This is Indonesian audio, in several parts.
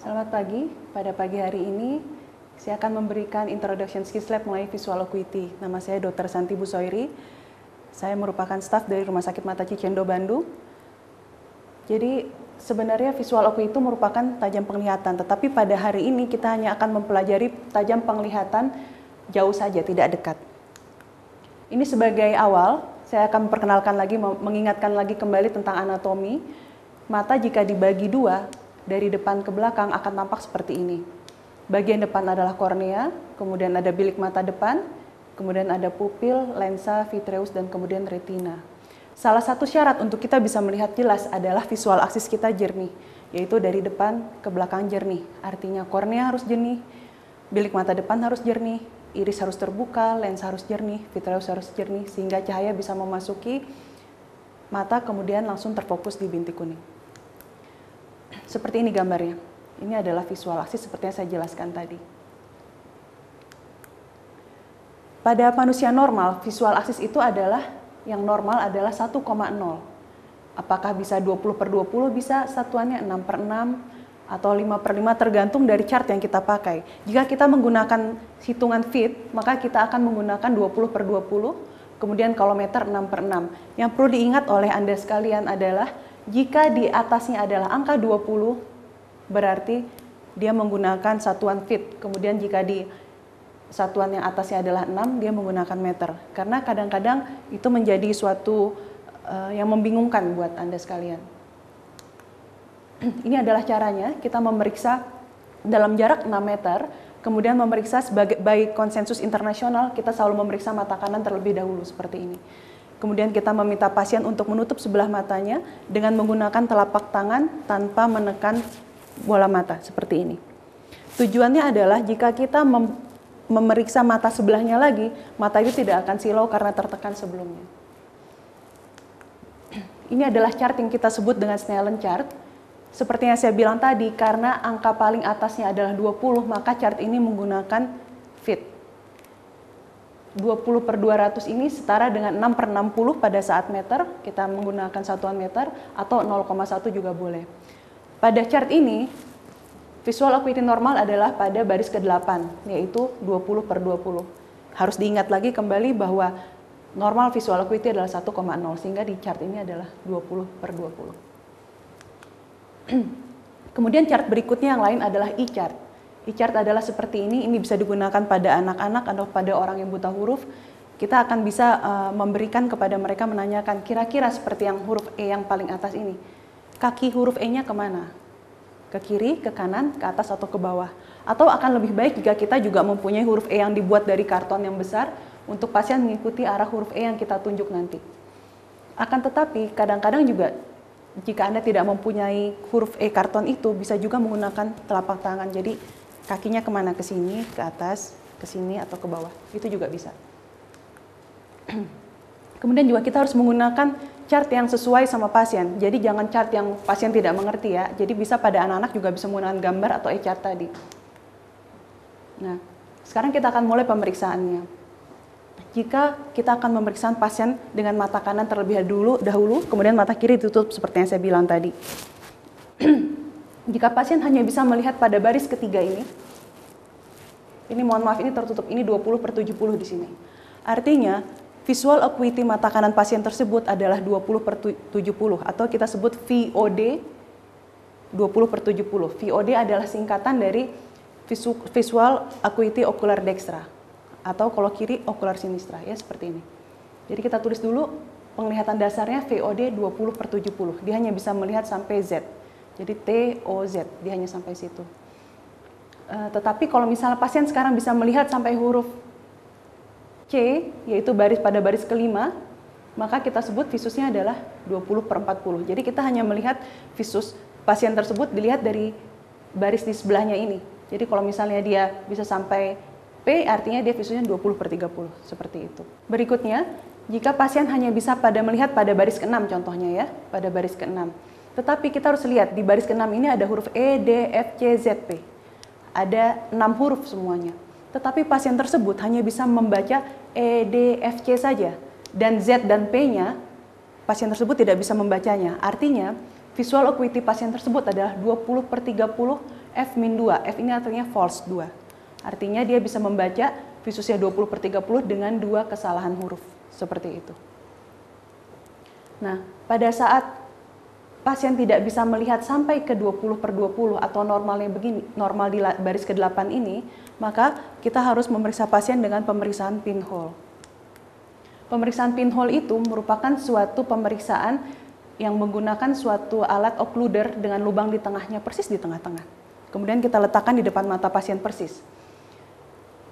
Selamat pagi, pada pagi hari ini saya akan memberikan Introduction Skills Lab mengenai Visual Acuity. Nama saya Dr. Santi Busoiri, saya merupakan staf dari Rumah Sakit Mata Cicendo, Bandung. Jadi sebenarnya visual acuity itu merupakan tajam penglihatan, tetapi pada hari ini kita hanya akan mempelajari tajam penglihatan jauh saja, tidak dekat. Ini sebagai awal, saya akan memperkenalkan lagi, mengingatkan lagi kembali tentang anatomi. Mata jika dibagi dua, dari depan ke belakang akan tampak seperti ini. Bagian depan adalah kornea, kemudian ada bilik mata depan, kemudian ada pupil, lensa, vitreus, dan kemudian retina. Salah satu syarat untuk kita bisa melihat jelas adalah visual aksis kita jernih, yaitu dari depan ke belakang jernih. Artinya kornea harus jernih, bilik mata depan harus jernih, iris harus terbuka, lensa harus jernih, vitreus harus jernih, sehingga cahaya bisa memasuki mata kemudian langsung terfokus di bintik kuning. Seperti ini gambarnya. Ini adalah visual aksis seperti yang saya jelaskan tadi. Pada manusia normal, visual aksis itu adalah yang normal adalah 1,0. Apakah bisa 20/20? Bisa satuannya 6/6 atau 5/5 tergantung dari chart yang kita pakai. Jika kita menggunakan hitungan feet, maka kita akan menggunakan 20/20, kemudian kalau meter 6/6. Yang perlu diingat oleh Anda sekalian adalah jika di atasnya adalah angka 20, berarti dia menggunakan satuan feet. Kemudian jika di satuan yang atasnya adalah 6, dia menggunakan meter. Karena kadang-kadang itu menjadi suatu yang membingungkan buat Anda sekalian. Ini adalah caranya, kita memeriksa dalam jarak 6 meter, kemudian memeriksa sebagai baik konsensus internasional, kita selalu memeriksa mata kanan terlebih dahulu, seperti ini. Kemudian kita meminta pasien untuk menutup sebelah matanya dengan menggunakan telapak tangan tanpa menekan bola mata, seperti ini. Tujuannya adalah jika kita memeriksa mata sebelahnya lagi, mata itu tidak akan silau karena tertekan sebelumnya. Ini adalah chart yang kita sebut dengan Snellen chart. Seperti yang saya bilang tadi, karena angka paling atasnya adalah 20, maka chart ini menggunakan feet. 20/200 ini setara dengan 6/60 pada saat meter, kita menggunakan satuan meter, atau 0,1 juga boleh. Pada chart ini, visual acuity normal adalah pada baris ke-8, yaitu 20/20. Harus diingat lagi kembali bahwa normal visual acuity adalah 1,0, sehingga di chart ini adalah 20/20. Kemudian chart berikutnya yang lain adalah E-chart. E-chart adalah seperti ini bisa digunakan pada anak-anak atau pada orang yang buta huruf. Kita akan bisa memberikan kepada mereka, menanyakan kira-kira seperti yang huruf E yang paling atas ini. Kaki huruf E-nya kemana? Ke kiri, ke kanan, ke atas, atau ke bawah. Atau akan lebih baik jika kita juga mempunyai huruf E yang dibuat dari karton yang besar untuk pasien mengikuti arah huruf E yang kita tunjuk nanti. Akan tetapi, kadang-kadang juga jika Anda tidak mempunyai huruf E karton itu, bisa juga menggunakan telapak tangan. Jadi kakinya kemana? Ke sini, ke atas, ke sini, atau ke bawah. Itu juga bisa. Kemudian juga kita harus menggunakan chart yang sesuai sama pasien. Jadi jangan chart yang pasien tidak mengerti ya. Jadi bisa pada anak-anak juga bisa menggunakan gambar atau e-chart tadi. Nah, sekarang kita akan mulai pemeriksaannya. Jika kita akan memeriksa pasien dengan mata kanan terlebih dahulu, kemudian mata kiri ditutup seperti yang saya bilang tadi. Jika pasien hanya bisa melihat pada baris ketiga ini mohon maaf, ini tertutup, ini 20/70 di sini. Artinya, visual acuity mata kanan pasien tersebut adalah 20/70 atau kita sebut VOD 20/70. VOD adalah singkatan dari visual acuity ocular dextra atau kalau kiri ocular sinistra, ya seperti ini. Jadi kita tulis dulu penglihatan dasarnya VOD 20/70. Dia hanya bisa melihat sampai Z. Jadi TOZ, dia hanya sampai situ. Tetapi kalau misalnya pasien sekarang bisa melihat sampai huruf C, yaitu pada baris kelima, maka kita sebut visusnya adalah 20/40. Jadi kita hanya melihat visus pasien tersebut dilihat dari baris di sebelahnya ini. Jadi kalau misalnya dia bisa sampai P, artinya dia visusnya 20/30, seperti itu. Berikutnya, jika pasien hanya bisa melihat pada baris ke-6 contohnya ya, pada baris ke-6. Tetapi kita harus lihat di baris ke-6 ini ada huruf E, D, F, C, Z, P. Ada 6 huruf semuanya. Tetapi pasien tersebut hanya bisa membaca E, D, F, C saja. Dan Z dan P-nya, pasien tersebut tidak bisa membacanya. Artinya, visual acuity pasien tersebut adalah 20/30 F-2. F ini artinya false 2. Artinya dia bisa membaca visusnya 20/30 dengan 2 kesalahan huruf. Seperti itu. Nah, pada saat pasien tidak bisa melihat sampai ke 20/20 atau normalnya begini, normal di baris ke-8 ini, maka kita harus memeriksa pasien dengan pemeriksaan pinhole. Pemeriksaan pinhole itu merupakan suatu pemeriksaan yang menggunakan suatu alat occluder dengan lubang di tengahnya, persis di tengah-tengah. Kemudian kita letakkan di depan mata pasien persis.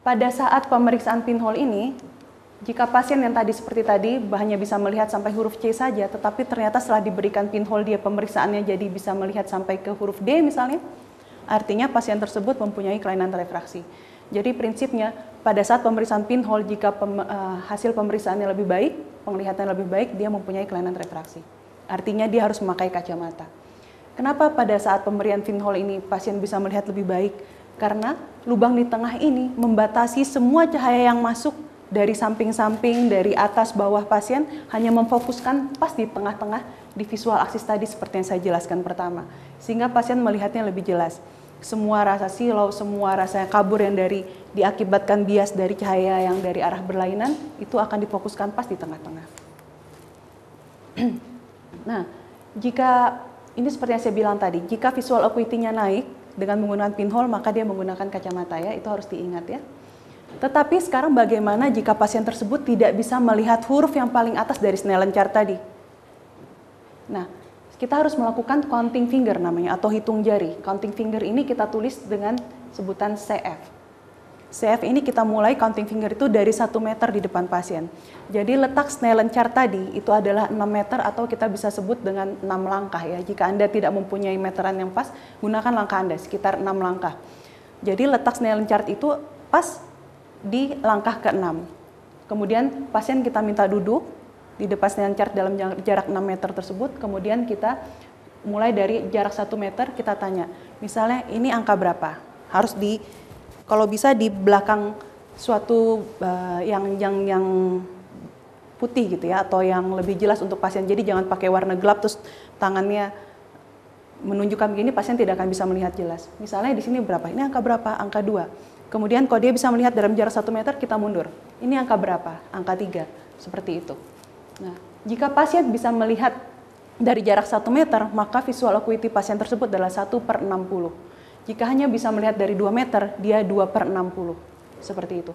Pada saat pemeriksaan pinhole ini, jika pasien yang tadi seperti tadi hanya bisa melihat sampai huruf C saja, tetapi ternyata setelah diberikan pinhole dia pemeriksaannya jadi bisa melihat sampai ke huruf D misalnya, artinya pasien tersebut mempunyai kelainan refraksi. Jadi prinsipnya pada saat pemeriksaan pinhole, jika hasil pemeriksaannya lebih baik, penglihatannya lebih baik, dia mempunyai kelainan refraksi. Artinya dia harus memakai kacamata. Kenapa pada saat pemberian pinhole ini pasien bisa melihat lebih baik? Karena lubang di tengah ini membatasi semua cahaya yang masuk dari samping-samping, dari atas bawah pasien, hanya memfokuskan pas di tengah-tengah di visual aksis tadi seperti yang saya jelaskan pertama. Sehingga pasien melihatnya lebih jelas. Semua rasa silau, semua rasa kabur yang diakibatkan bias dari cahaya yang dari arah berlainan, itu akan difokuskan pas di tengah-tengah. Nah, jika ini seperti yang saya bilang tadi, jika visual acuity-nya naik dengan menggunakan pinhole, maka dia menggunakan kacamata ya, itu harus diingat ya. Tetapi sekarang bagaimana jika pasien tersebut tidak bisa melihat huruf yang paling atas dari Snellen chart tadi? Nah, kita harus melakukan counting finger namanya, atau hitung jari. Counting finger ini kita tulis dengan sebutan CF. CF ini kita mulai counting finger itu dari 1 meter di depan pasien. Jadi letak Snellen chart tadi itu adalah 6 meter atau kita bisa sebut dengan 6 langkah ya. Jika Anda tidak mempunyai meteran yang pas, gunakan langkah Anda sekitar 6 langkah. Jadi letak Snellen chart itu pas di langkah ke-6. Kemudian pasien kita minta duduk di depan Snellen chart dalam jarak 6 meter tersebut, kemudian kita mulai dari jarak 1 meter kita tanya, misalnya ini angka berapa? Harus kalau bisa di belakang suatu yang putih gitu ya, atau yang lebih jelas untuk pasien. Jadi jangan pakai warna gelap terus tangannya menunjukkan begini, pasien tidak akan bisa melihat jelas. Misalnya di sini berapa? Ini angka berapa? Angka 2. Kemudian kalau dia bisa melihat dalam jarak 1 meter, kita mundur. Ini angka berapa? Angka 3. Seperti itu. Nah, jika pasien bisa melihat dari jarak 1 meter, maka visual acuity pasien tersebut adalah 1/60. Jika hanya bisa melihat dari 2 meter, dia 2/60. Seperti itu.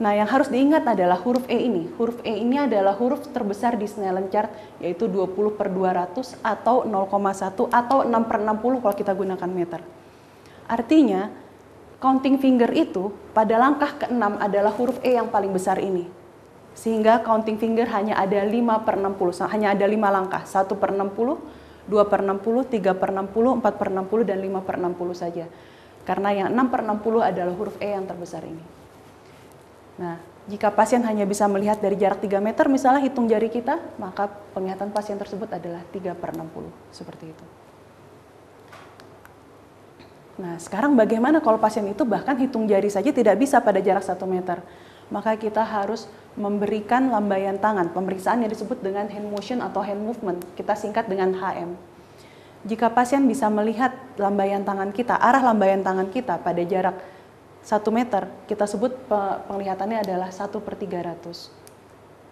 Nah, yang harus diingat adalah huruf E ini. Huruf E ini adalah huruf terbesar di Snellen chart, yaitu 20/200 atau 0,1 atau 6/60 kalau kita gunakan meter. Artinya, counting finger itu pada langkah ke-6 adalah huruf E yang paling besar ini. Sehingga counting finger hanya ada 5/60, hanya ada 5 langkah, 1/60, 2/60, 3/60, 4/60, dan 5/60 saja. Karena yang 6/60 adalah huruf E yang terbesar ini. Nah, jika pasien hanya bisa melihat dari jarak 3 meter, misalnya hitung jari kita, maka penglihatan pasien tersebut adalah 3/60, seperti itu. Nah, sekarang bagaimana kalau pasien itu bahkan hitung jari saja tidak bisa pada jarak 1 meter? Maka kita harus memberikan lambaian tangan, pemeriksaan yang disebut dengan hand motion atau hand movement, kita singkat dengan HM. Jika pasien bisa melihat lambaian tangan kita, arah lambaian tangan kita pada jarak 1 meter, kita sebut penglihatannya adalah 1/300.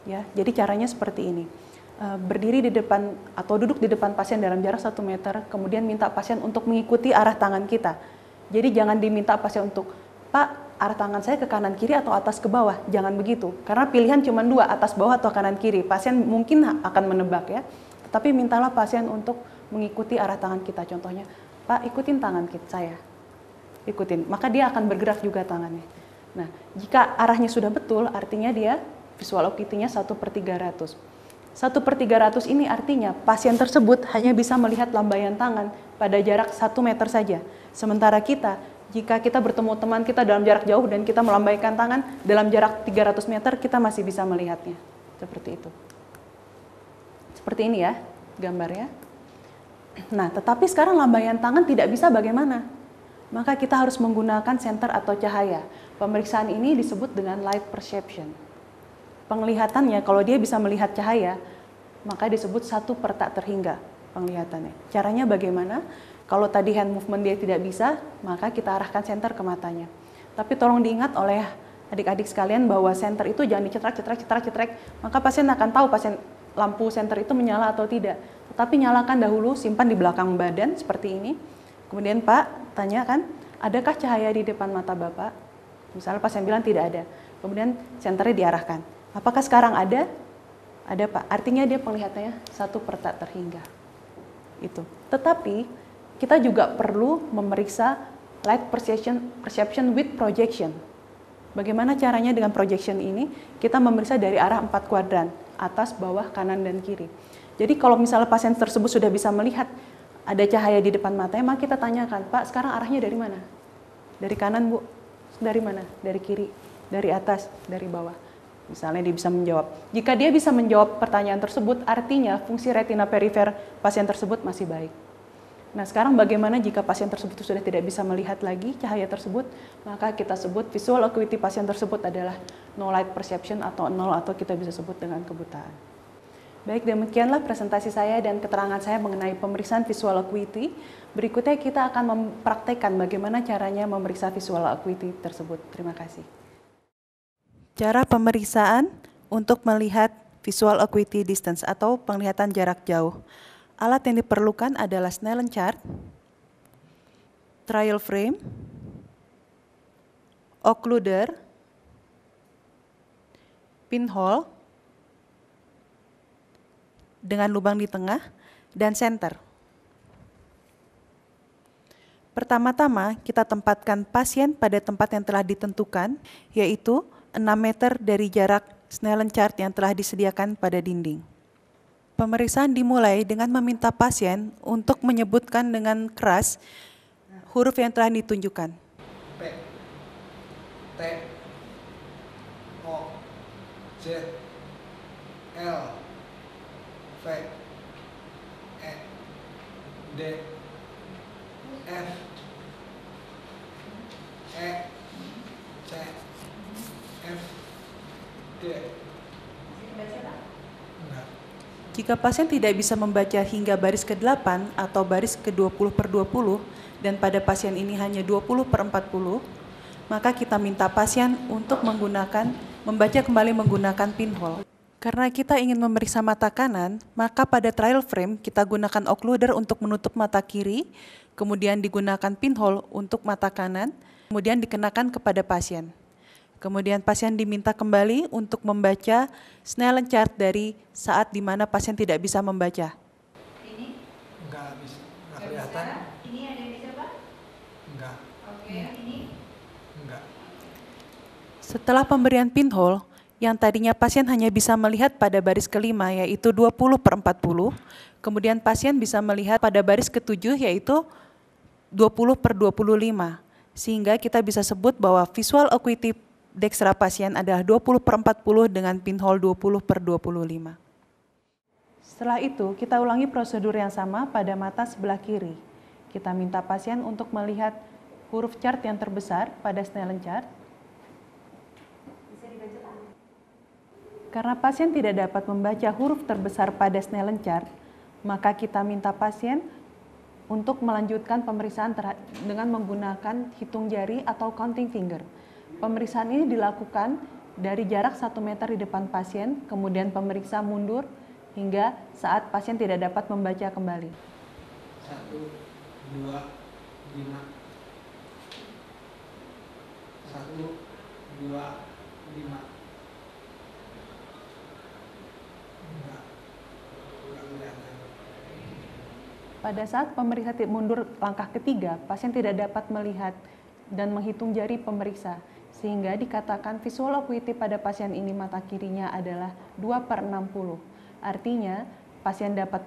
Ya, jadi caranya seperti ini. Berdiri di depan atau duduk di depan pasien dalam jarak 1 meter, kemudian minta pasien untuk mengikuti arah tangan kita. Jadi jangan diminta pasien untuk, Pak, arah tangan saya ke kanan kiri atau atas ke bawah, jangan begitu. Karena pilihan cuma 2, atas bawah atau kanan kiri. Pasien mungkin akan menebak ya. Tetapi mintalah pasien untuk mengikuti arah tangan kita. Contohnya, Pak, ikutin tangan saya. Ikutin, maka dia akan bergerak juga tangannya. Nah, jika arahnya sudah betul, artinya dia visual acuity-nya 1/300. 1/300 ini artinya pasien tersebut hanya bisa melihat lambaian tangan pada jarak 1 meter saja. Sementara kita, jika kita bertemu teman kita dalam jarak jauh dan kita melambaikan tangan dalam jarak 300 meter, kita masih bisa melihatnya. Seperti itu. Seperti ini ya gambarnya. Nah, tetapi sekarang lambaian tangan tidak bisa bagaimana? Maka kita harus menggunakan senter atau cahaya. Pemeriksaan ini disebut dengan light perception. Penglihatannya, kalau dia bisa melihat cahaya, maka disebut 1 per tak terhingga penglihatannya. Caranya bagaimana? Kalau tadi hand movement dia tidak bisa, maka kita arahkan senter ke matanya. Tapi tolong diingat oleh adik-adik sekalian bahwa senter itu jangan dicetrak, maka pasien akan tahu lampu senter itu menyala atau tidak. Tetapi nyalakan dahulu, simpan di belakang badan seperti ini. Kemudian Pak, tanyakan, adakah cahaya di depan mata Bapak? Misalnya pasien bilang tidak ada. Kemudian senternya diarahkan. Apakah sekarang ada? Ada Pak. Artinya dia penglihatannya satu per tak terhingga. Itu. Tetapi kita juga perlu memeriksa light perception with projection. Bagaimana caranya dengan projection ini? Kita memeriksa dari arah 4 kuadran, atas, bawah, kanan, dan kiri. Jadi kalau misalnya pasien tersebut sudah bisa melihat ada cahaya di depan matanya, maka kita tanyakan, Pak, sekarang arahnya dari mana? Dari kanan, Bu? Dari mana? Dari kiri? Dari atas? Dari bawah? Misalnya dia bisa menjawab. Jika dia bisa menjawab pertanyaan tersebut, artinya fungsi retina perifer pasien tersebut masih baik. Nah, sekarang bagaimana jika pasien tersebut sudah tidak bisa melihat lagi cahaya tersebut, maka kita sebut visual acuity pasien tersebut adalah no light perception atau 0, atau kita bisa sebut dengan kebutaan. Baik, demikianlah presentasi saya dan keterangan saya mengenai pemeriksaan visual acuity. Berikutnya kita akan mempraktekkan bagaimana caranya memeriksa visual acuity tersebut. Terima kasih. Cara pemeriksaan untuk melihat visual acuity distance atau penglihatan jarak jauh. Alat yang diperlukan adalah Snellen chart, trial frame, occluder, pinhole dengan lubang di tengah, dan center. Pertama-tama, kita tempatkan pasien pada tempat yang telah ditentukan, yaitu 6 meter dari jarak Snellen chart yang telah disediakan pada dinding. Pemeriksaan dimulai dengan meminta pasien untuk menyebutkan dengan keras huruf yang telah ditunjukkan. P, T, O, Z, L, V, E, D, F, E, C, F, D. Jika pasien tidak bisa membaca hingga baris ke-8 atau baris ke-20 per 20, dan pada pasien ini hanya 20 per 40, maka kita minta pasien untuk membaca kembali menggunakan pinhole. Karena kita ingin memeriksa mata kanan, maka pada trial frame kita gunakan occluder untuk menutup mata kiri, kemudian digunakan pinhole untuk mata kanan, kemudian dikenakan kepada pasien. Kemudian pasien diminta kembali untuk membaca Snellen chart dari saat di mana pasien tidak bisa membaca. Ini? Enggak bisa, enggak kelihatan. Ini ada yang bisa, Pak? Enggak. Oke, ini? Enggak. Setelah pemberian pinhole, yang tadinya pasien hanya bisa melihat pada baris kelima yaitu 20 per 40, kemudian pasien bisa melihat pada baris ke-7 yaitu 20 per 25, sehingga kita bisa sebut bahwa visual acuity dekstra pasien adalah 20 per 40 dengan pinhole 20 per 25. Setelah itu, kita ulangi prosedur yang sama pada mata sebelah kiri. Kita minta pasien untuk melihat huruf chart yang terbesar pada Snellen chart. Karena pasien tidak dapat membaca huruf terbesar pada Snellen chart, maka kita minta pasien untuk melanjutkan pemeriksaan dengan menggunakan hitung jari atau counting finger. Pemeriksaan ini dilakukan dari jarak 1 meter di depan pasien, kemudian pemeriksa mundur hingga saat pasien tidak dapat membaca kembali. 1, 2, 5. 1, 2, 5. Enggak kelihatan. Pada saat pemeriksa mundur langkah ketiga, pasien tidak dapat melihat dan menghitung jari pemeriksa, sehingga dikatakan visual acuity pada pasien ini mata kirinya adalah 2 per 60. Artinya, pasien dapat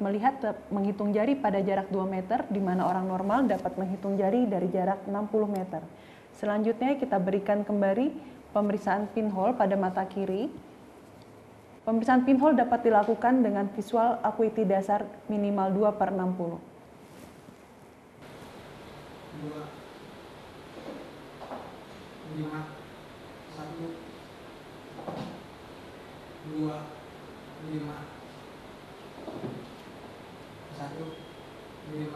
menghitung jari pada jarak 2 meter, di mana orang normal dapat menghitung jari dari jarak 60 meter. Selanjutnya kita berikan kembali pemeriksaan pinhole pada mata kiri. Pemeriksaan pinhole dapat dilakukan dengan visual acuity dasar minimal 2 per 60. 2, 5, 1, 2, 5, 1, 5,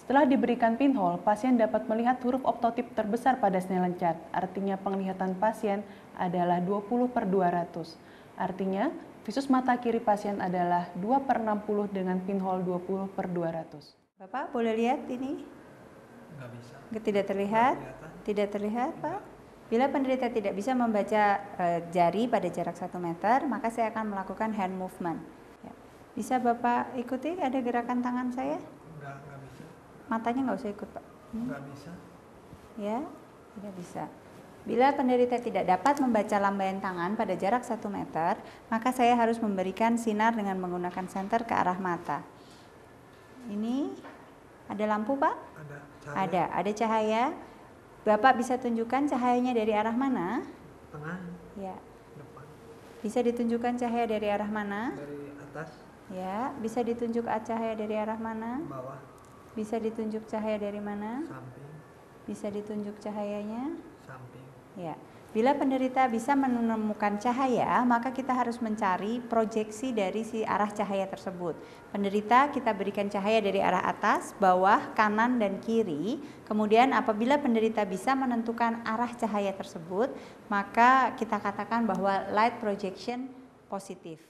Setelah diberikan pinhole, pasien dapat melihat huruf optotip terbesar pada Snellen chart. Artinya penglihatan pasien adalah 20/200. Artinya visus mata kiri pasien adalah 2/60 dengan pinhole 20/200. Bapak boleh lihat ini? Nggak bisa. Tidak terlihat? Nggak kelihatan. Tidak terlihat, Pak? Bila penderita tidak bisa membaca jari pada jarak 1 meter, maka saya akan melakukan hand movement. Ya. Bisa Bapak ikuti ada gerakan tangan saya? Nggak bisa. Matanya nggak usah ikut, Pak. Nggak bisa. Ya, tidak bisa. Bila penderita tidak dapat membaca lambaian tangan pada jarak 1 meter, maka saya harus memberikan sinar dengan menggunakan senter ke arah mata. Ini ada lampu, Pak? Ada cahaya. Ada cahaya. Bapak bisa tunjukkan cahayanya dari arah mana? Tengah, Ya. depan, Bisa ditunjukkan cahaya dari arah mana? dari atas, Ya. Bisa ditunjuk cahaya dari arah mana? bawah, Bisa ditunjuk cahaya dari mana? samping, Bisa ditunjuk cahayanya? samping. Ya. Bila penderita bisa menemukan cahaya, maka kita harus mencari proyeksi dari si arah cahaya tersebut. Penderita kita berikan cahaya dari arah atas, bawah, kanan, dan kiri. Kemudian apabila penderita bisa menentukan arah cahaya tersebut, maka kita katakan bahwa light projection positif.